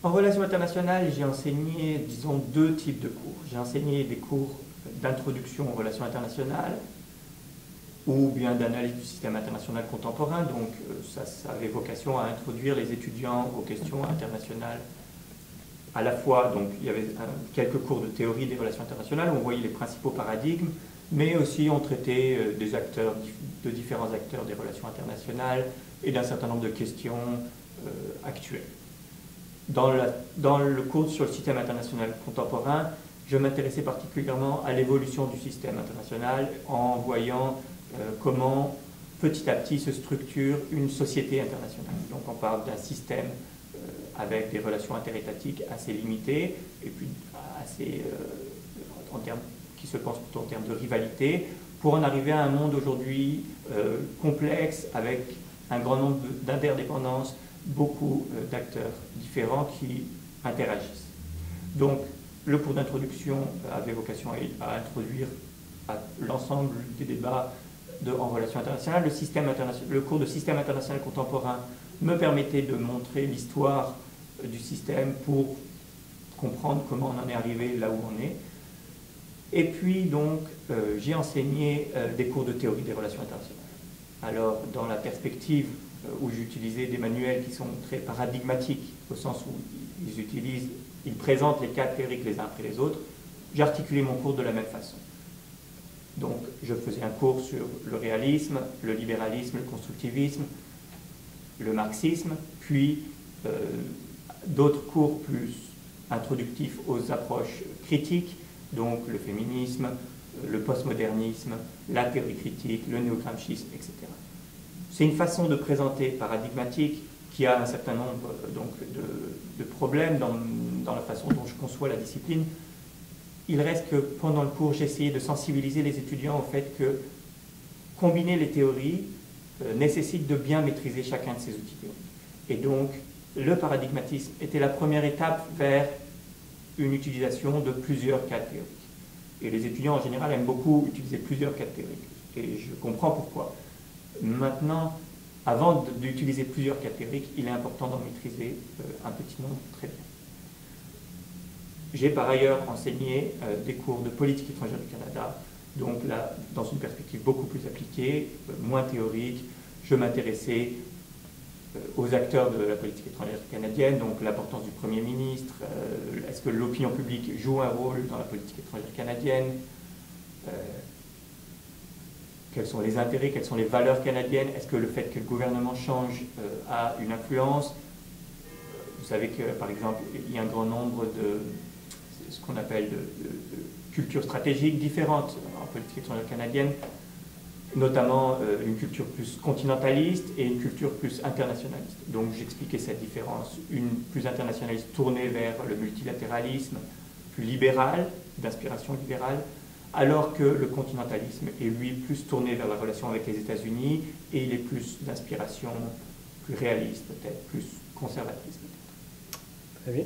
En relations internationales, j'ai enseigné, disons, deux types de cours. J'ai enseigné des cours d'introduction aux relations internationales ou bien d'analyse du système international contemporain. Donc, ça avait vocation à introduire les étudiants aux questions internationales. À la fois, donc, il y avait quelques cours de théorie des relations internationales où on voyait les principaux paradigmes, mais aussi on traitait de différents acteurs des relations internationales et d'un certain nombre de questions actuelles. Dans le cours sur le système international contemporain, je m'intéressais particulièrement à l'évolution du système international en voyant comment petit à petit se structure une société internationale. Donc on parle d'un système avec des relations interétatiques assez limitées et puis assez, qui se pensent plutôt en termes de rivalité, pour en arriver à un monde aujourd'hui complexe avec un grand nombre d'interdépendances, beaucoup d'acteurs différents qui interagissent. Donc, le cours d'introduction avait vocation à introduire l'ensemble des débats en relations internationales. Le cours de système international contemporain me permettait de montrer l'histoire du système pour comprendre comment on en est arrivé là où on est. Et puis, donc, j'ai enseigné des cours de théorie des relations internationales. Alors, dans la perspective où j'utilisais des manuels qui sont très paradigmatiques, au sens où ils présentent les cadres théoriques les uns après les autres, j'ai articulé mon cours de la même façon. Donc, je faisais un cours sur le réalisme, le libéralisme, le constructivisme, le marxisme, puis d'autres cours plus introductifs aux approches critiques, donc le féminisme, le postmodernisme, la théorie critique, le néogramscisme, etc. C'est une façon de présenter paradigmatique qui a un certain nombre donc, de problèmes dans la façon dont je conçois la discipline. Il reste que pendant le cours, j'ai essayé de sensibiliser les étudiants au fait que combiner les théories nécessite de bien maîtriser chacun de ces outils théoriques. Et donc, le paradigmatisme était la première étape vers une utilisation de plusieurs cadres théoriques. Et les étudiants en général aiment beaucoup utiliser plusieurs cadres théoriques. Et je comprends pourquoi. Maintenant, avant d'utiliser plusieurs cadres théoriques, il est important d'en maîtriser un petit nombre très bien. J'ai par ailleurs enseigné des cours de politique étrangère du Canada, donc là, dans une perspective beaucoup plus appliquée, moins théorique. Je m'intéressais aux acteurs de la politique étrangère canadienne, donc l'importance du Premier ministre, est-ce que l'opinion publique joue un rôle dans la politique étrangère canadienne, quels sont les intérêts, quelles sont les valeurs canadiennes, est-ce que le fait que le gouvernement change a une influence. Vous savez que, par exemple, il y a un grand nombre de ce qu'on appelle de cultures stratégiques différentes en politique étrangère canadienne, notamment une culture plus continentaliste et une culture plus internationaliste. Donc j'expliquais cette différence, une plus internationaliste tournée vers le multilatéralisme, plus libéral, d'inspiration libérale, alors que le continentalisme est lui plus tourné vers la relation avec les États-Unis et il est plus d'inspiration plus réaliste peut-être, plus conservatrice peut-être. Très bien.